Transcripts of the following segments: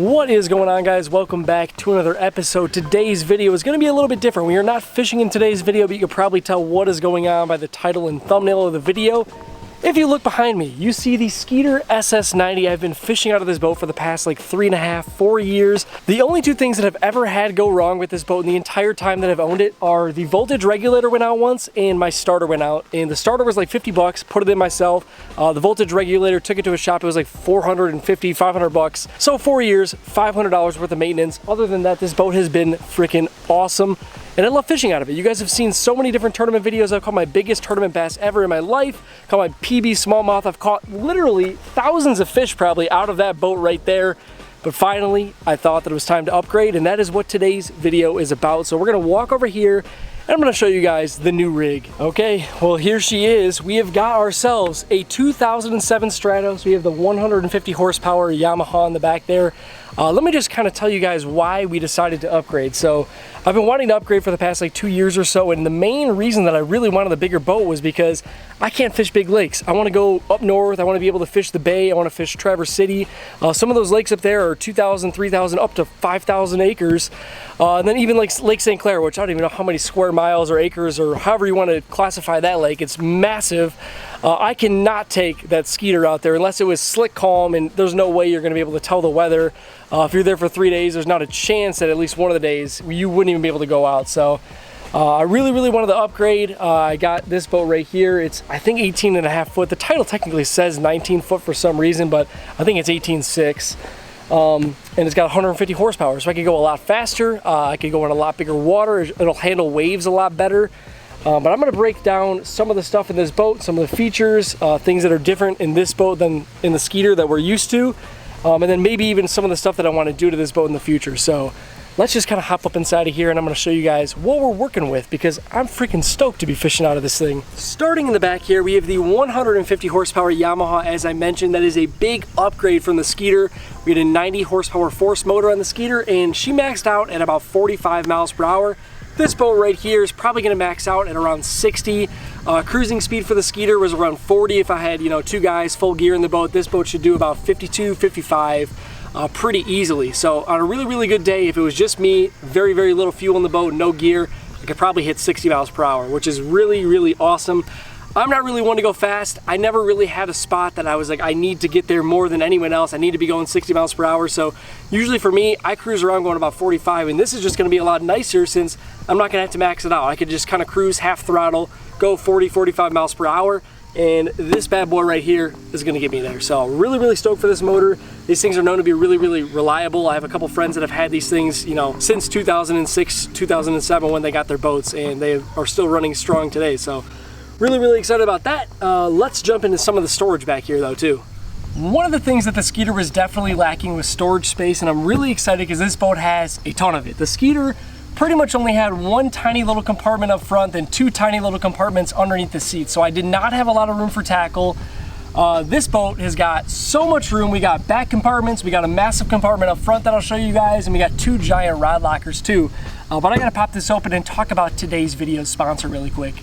What is going on, guys? Welcome back to another episode. Today's video is going to be a little bit different. We are not fishing in today's video, but you can probably tell what is going on by the title and thumbnail of the video. If you look behind me, you see the Skeeter SS90. I've been fishing out of this boat for the past like 3.5, 4 years. The only two things that I've ever had go wrong with this boat in the entire time that I've owned it are the voltage regulator went out once and my starter went out. And the starter was like 50 bucks, put it in myself. The voltage regulator, took it to a shop, it was like 450, 500 bucks. So 4 years, $500 worth of maintenance. Other than that, this boat has been freaking awesome. And I love fishing out of it. You guys have seen so many different tournament videos. I've caught my biggest tournament bass ever in my life. Caught my PB smallmouth. I've caught literally thousands of fish probably out of that boat right there. But finally, I thought that it was time to upgrade, and that is what today's video is about. So we're gonna walk over here and I'm gonna show you guys the new rig. Okay, well here she is. We have got ourselves a 2007 Stratos. We have the 150 horsepower Yamaha in the back there. Let me just kind of tell you guys why we decided to upgrade. So I've been wanting to upgrade for the past like 2 years or so, and the main reason that I really wanted the bigger boat was because I can't fish big lakes. I want to go up north. I want to be able to fish the bay. I want to fish Traverse City. Some of those lakes up there are 2,000, 3,000, up to 5,000 acres. And then even like Lake St. Clair, which I don't even know how many square miles or acres or however you want to classify that lake. It's massive. I cannot take that Skeeter out there unless it was slick calm, and there's no way you're going to be able to tell the weather. If you're there for 3 days, there's not a chance that at least one of the days you wouldn't even be able to go out. So I really wanted to upgrade. I got this boat right here. It's, I think, 18.5 foot. The title technically says 19 foot for some reason, but I think it's 18.6. And it's got 150 horsepower, so I could go a lot faster. I could go in a lot bigger water. It'll handle waves a lot better. But I'm going to break down some of the stuff in this boat, some of the features, things that are different in this boat than in the Skeeter that we're used to. And then maybe even some of the stuff that I want to do to this boat in the future. So let's just kind of hop up inside of here and I'm going to show you guys what we're working with, because I'm freaking stoked to be fishing out of this thing. Starting in the back here, we have the 150 horsepower Yamaha. As I mentioned, that is a big upgrade from the Skeeter. We had a 90 horsepower force motor on the Skeeter, and she maxed out at about 45 miles per hour. This boat right here is probably going to max out at around 60. Cruising speed for the Skeeter was around 40. If I had, two guys full gear in the boat, this boat should do about 52, 55 pretty easily. So on a really good day, if it was just me, very little fuel in the boat, no gear, I could probably hit 60 miles per hour, which is really awesome. I'm not really one to go fast. I never really had a spot that I was like, I need to get there more than anyone else. I need to be going 60 miles per hour. So usually for me, I cruise around going about 45, and this is just gonna be a lot nicer since I'm not gonna have to max it out. I could just kind of cruise half throttle, go 40, 45 miles per hour, and this bad boy right here is gonna get me there. So really stoked for this motor. These things are known to be really reliable. I have a couple friends that have had these things, since 2006, 2007 when they got their boats, and they are still running strong today. So really excited about that. Let's jump into some of the storage back here though too. One of the things that the Skeeter was definitely lacking was storage space, and I'm really excited because this boat has a ton of it. The Skeeter pretty much only had one tiny little compartment up front and two tiny little compartments underneath the seat, so I did not have a lot of room for tackle. This boat has got so much room. We got back compartments, we got a massive compartment up front that I'll show you guys, and we got two giant rod lockers too. But I gotta pop this open and talk about today's video sponsor really quick.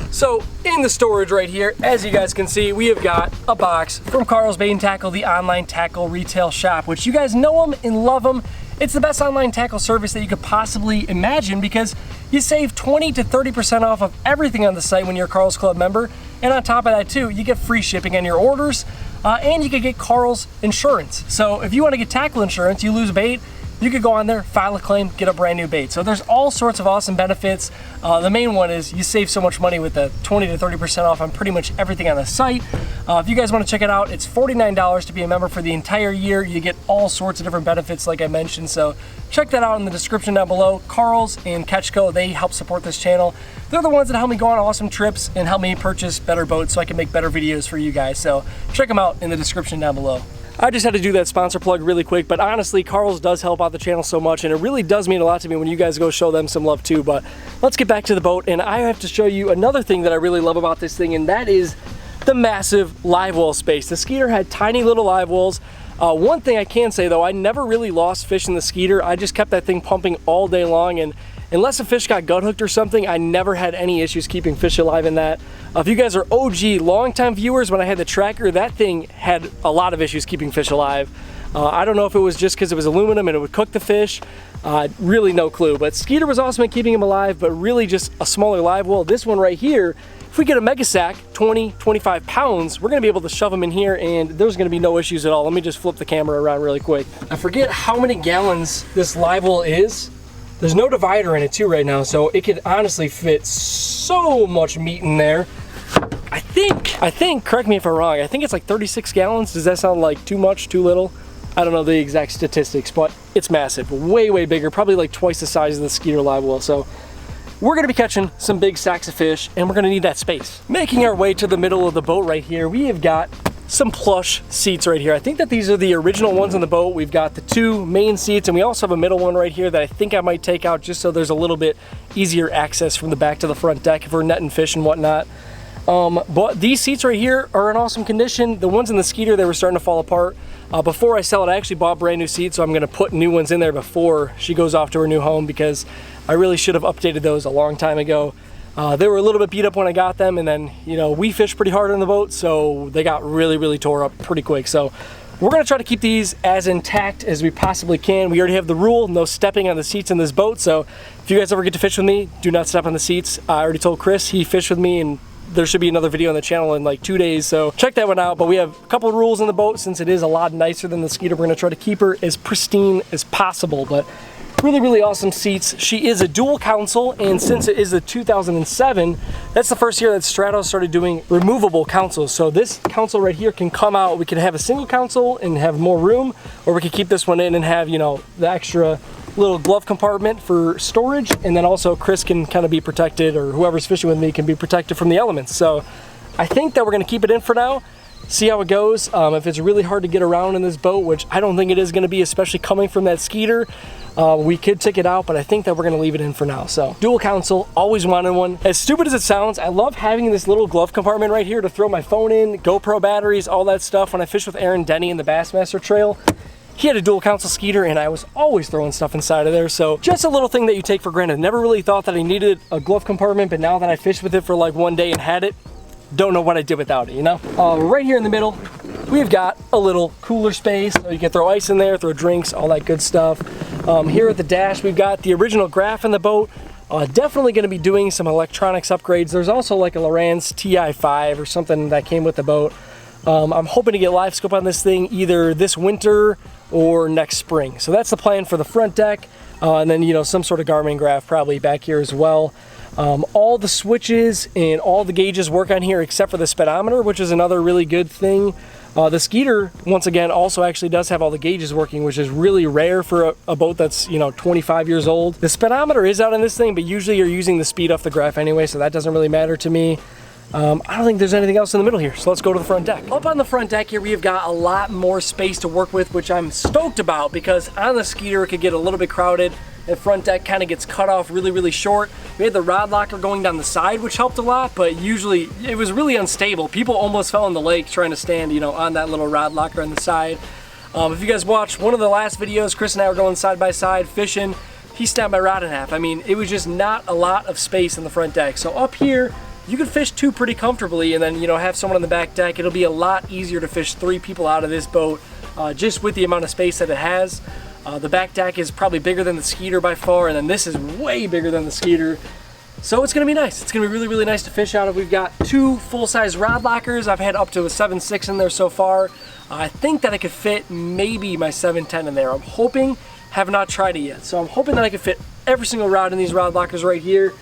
So in the storage right here, as you guys can see, we have got a box from Karl's Bait and Tackle, the online tackle retail shop, which you guys know them and love them. It's the best online tackle service that you could possibly imagine, because you save 20 to 30% off of everything on the site when you're a Karl's Club member. And on top of that too, you get free shipping on your orders, and you can get Karl's insurance. So if you want to get tackle insurance, you lose bait, you could go on there, file a claim, get a brand new bait. So there's all sorts of awesome benefits. The main one is you save so much money with the 20 to 30% off on pretty much everything on the site. If you guys want to check it out, it's $49 to be a member for the entire year. You get all sorts of different benefits like I mentioned. So check that out in the description down below. Karl's and Ketchco, they help support this channel. They're the ones that help me go on awesome trips and help me purchase better boats so I can make better videos for you guys. So check them out in the description down below. I just had to do that sponsor plug really quick, but honestly, Karl's does help out the channel so much, and it really does mean a lot to me when you guys go show them some love too. But let's get back to the boat, and I have to show you another thing that I really love about this thing, and that is the massive live well space. The Skeeter had tiny little live wells. One thing I can say though, I never really lost fish in the Skeeter. I just kept that thing pumping all day long, and unless a fish got gut hooked or something, I never had any issues keeping fish alive in that. If you guys are OG longtime viewers, when I had the tracker, that thing had a lot of issues keeping fish alive. I don't know if it was just because it was aluminum and it would cook the fish. Really no clue, but Skeeter was awesome at keeping them alive, but really just a smaller live well. This one right here, if we get a mega sack, 20, 25 pounds, we're gonna be able to shove them in here and there's gonna be no issues at all. Let me just flip the camera around really quick. I forget how many gallons this live well is. There's no divider in it too right now, so it could honestly fit so much meat in there. I think, correct me if I'm wrong, I think it's like 36 gallons. Does that sound like too much, too little? I don't know the exact statistics, but it's massive, way, way bigger, probably like twice the size of the Skeeter live well. So we're gonna be catching some big sacks of fish and we're gonna need that space. Making our way to the middle of the boat right here, we have got some plush seats right here. I think that these are the original ones on the boat. We've got the 2 main seats and we also have a middle one right here that I think I might take out just so there's a little bit easier access from the back to the front deck if we're netting fish and whatnot. But these seats right here are in awesome condition. The ones in the Skeeter, they were starting to fall apart. Before I sell it, I actually bought brand new seats, so I'm gonna put new ones in there before she goes off to her new home because I really should have updated those a long time ago. They were a little bit beat up when I got them, and then, you know, we fished pretty hard on the boat, so they got really, really tore up pretty quick. So we're gonna try to keep these as intact as we possibly can. We already have the rule, no stepping on the seats in this boat, so if you guys ever get to fish with me, do not step on the seats. I already told Chris, he fished with me, and there should be another video on the channel in like 2 days, so check that one out. But we have a couple of rules in the boat. Since it is a lot nicer than the Skeeter, we're gonna try to keep her as pristine as possible. But really, really awesome seats. She is a dual console, and since it is a 2007, that's the first year that Stratos started doing removable consoles. So this console right here can come out. We can have a single console and have more room, or we could keep this one in and have, you know, the extra little glove compartment for storage, and then also Chris can kind of be protected, or whoever's fishing with me can be protected from the elements. So I think that we're gonna keep it in for now, see how it goes. If it's really hard to get around in this boat, which I don't think it is gonna be, especially coming from that Skeeter, we could take it out, but I think that we're gonna leave it in for now. So dual console, always wanted one. As stupid as it sounds, I love having this little glove compartment right here to throw my phone in, GoPro batteries, all that stuff. When I fished with Aaron Denny in the Bassmaster Trail, he had a dual console Skeeter and I was always throwing stuff inside of there. So just a little thing that you take for granted. Never really thought that I needed a glove compartment, but now that I fished with it for like 1 day and had it, don't know what I did without it, you know? Right here in the middle, we've got a little cooler space. So you can throw ice in there, throw drinks, all that good stuff. Here at the dash, we've got the original graph in the boat. Definitely gonna be doing some electronics upgrades. There's also like a Lowrance TI5 or something that came with the boat. I'm hoping to get live scope on this thing either this winter or next spring. So that's the plan for the front deck. And then, you know, some sort of Garmin graph probably back here as well. All the switches and all the gauges work on here except for the speedometer, which is another really good thing. The Skeeter, once again, also actually does have all the gauges working, which is really rare for a boat that's, you know, 25 years old. The speedometer is out on this thing, but usually you're using the speed off the graph anyway, so that doesn't really matter to me. I don't think there's anything else in the middle here, so let's go to the front deck. Up on the front deck here, we have got a lot more space to work with, which I'm stoked about, because on the Skeeter, it could get a little bit crowded. The front deck kind of gets cut off really, really short. We had the rod locker going down the side, which helped a lot, but usually it was really unstable. People almost fell in the lake trying to stand, you know, on that little rod locker on the side. If you guys watched one of the last videos, Chris and I were going side by side fishing. He snapped my rod in half. I mean, it was just not a lot of space in the front deck. So up here, you can fish 2 pretty comfortably, and then, you know, have someone on the back deck. It'll be a lot easier to fish 3 people out of this boat, just with the amount of space that it has. The back deck is probably bigger than the Skeeter by far, and then this is way bigger than the Skeeter. So it's gonna be nice. It's gonna be really, really nice to fish out of. We've got 2 full-size rod lockers. I've had up to a 7.6 in there so far. I think that I could fit maybe my 7.10 in there. I'm hoping, have not tried it yet. So I'm hoping that I could fit every single rod in these rod lockers right here.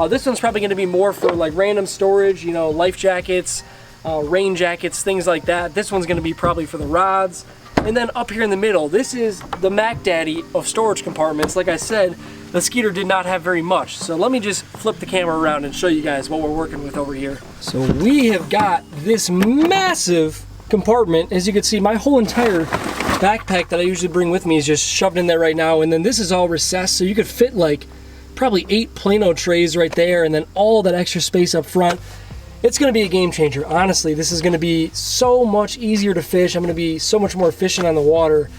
This one's probably gonna be more for like random storage, you know, life jackets, rain jackets, things like that. This one's gonna be probably for the rods. And then up here in the middle, this is the Mac Daddy of storage compartments. Like I said, the Skeeter did not have very much. So let me just flip the camera around and show you guys what we're working with over here. So we have got this massive compartment. As you can see, my whole entire backpack that I usually bring with me is just shoved in there right now. And then this is all recessed, so you could fit like probably 8 Plano trays right there, and then all that extra space up front. It's gonna be a game changer. Honestly, this is gonna be so much easier to fish. I'm gonna be so much more efficient on the water.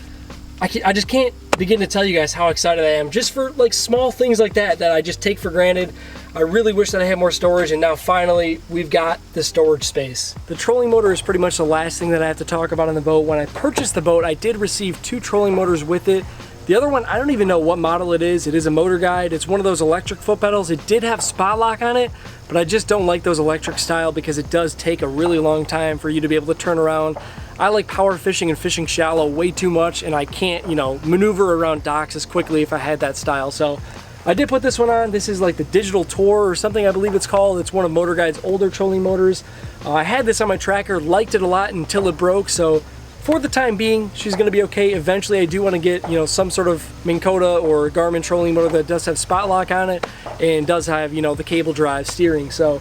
I just can't begin to tell you guys how excited I am just for like small things like that I just take for granted. I really wish that I had more storage, and now finally we've got the storage space. The trolling motor is pretty much the last thing that I have to talk about on the boat. When I purchased the boat, I did receive 2 trolling motors with it. The other one, I don't even know what model it is. It is a motor guide. It's one of those electric foot pedals. It did have spot lock on it, but I just don't like those electric style because it does take a really long time for you to be able to turn around. I like power fishing and fishing shallow way too much, and I can't, maneuver around docks as quickly if I had that style. So I did put this one on. This is like the Digital Tour or something, I believe it's called. It's one of Motor Guide's older trolling motors. I had this on my tracker, liked it a lot until it broke, so for the time being, she's gonna be okay. Eventually, I do wanna get, some sort of Minn Kota or Garmin trolling motor that does have spot lock on it and does have, the cable drive steering. So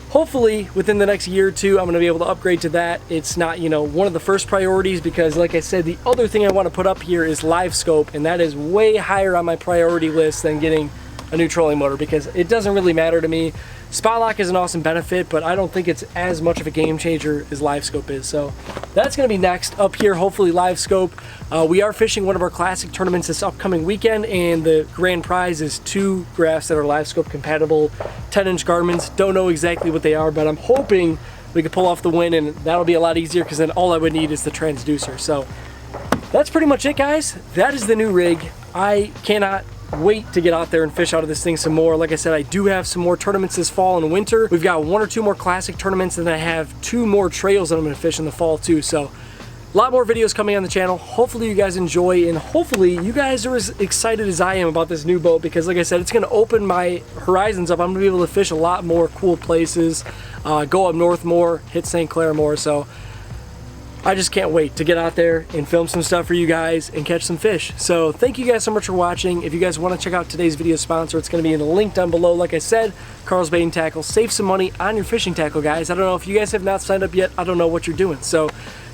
hopefully within the next year or two, I'm gonna be able to upgrade to that. It's not, one of the first priorities because like I said, the other thing I wanna put up here is live scope, and that is way higher on my priority list than getting a new trolling motor because it doesn't really matter to me. Spot lock is an awesome benefit, but I don't think it's as much of a game changer as live scope is. So that's gonna be next up here, hopefully live scope. We are fishing one of our classic tournaments this upcoming weekend, and the grand prize is 2 graphs that are live scope compatible, 10-inch Garmins. Don't know exactly what they are, but I'm hoping we can pull off the win, and that'll be a lot easier because then all I would need is the transducer. So that's pretty much it, guys. That is the new rig. I cannot wait to get out there and fish out of this thing some more. Like I said, I do have some more tournaments this fall and winter. We've got 1 or 2 more classic tournaments, and then I have 2 more trails that I'm gonna fish in the fall too. So a lot more videos coming on the channel. Hopefully you guys enjoy, and hopefully you guys are as excited as I am about this new boat because like I said, it's gonna open my horizons up. I'm gonna be able to fish a lot more cool places, go up north more, hit St. Clair more. So I just can't wait to get out there and film some stuff for you guys and catch some fish. So thank you guys so much for watching. If you guys want to check out today's video sponsor, it's going to be in the link down below. Like I said, Karl's Bait and Tackle. Save some money on your fishing tackle, guys. I don't know if you guys have not signed up yet. I don't know what you're doing. So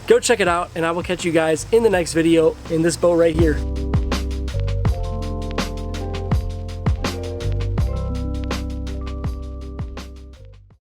go check it out, and I will catch you guys in the next video in this boat right here.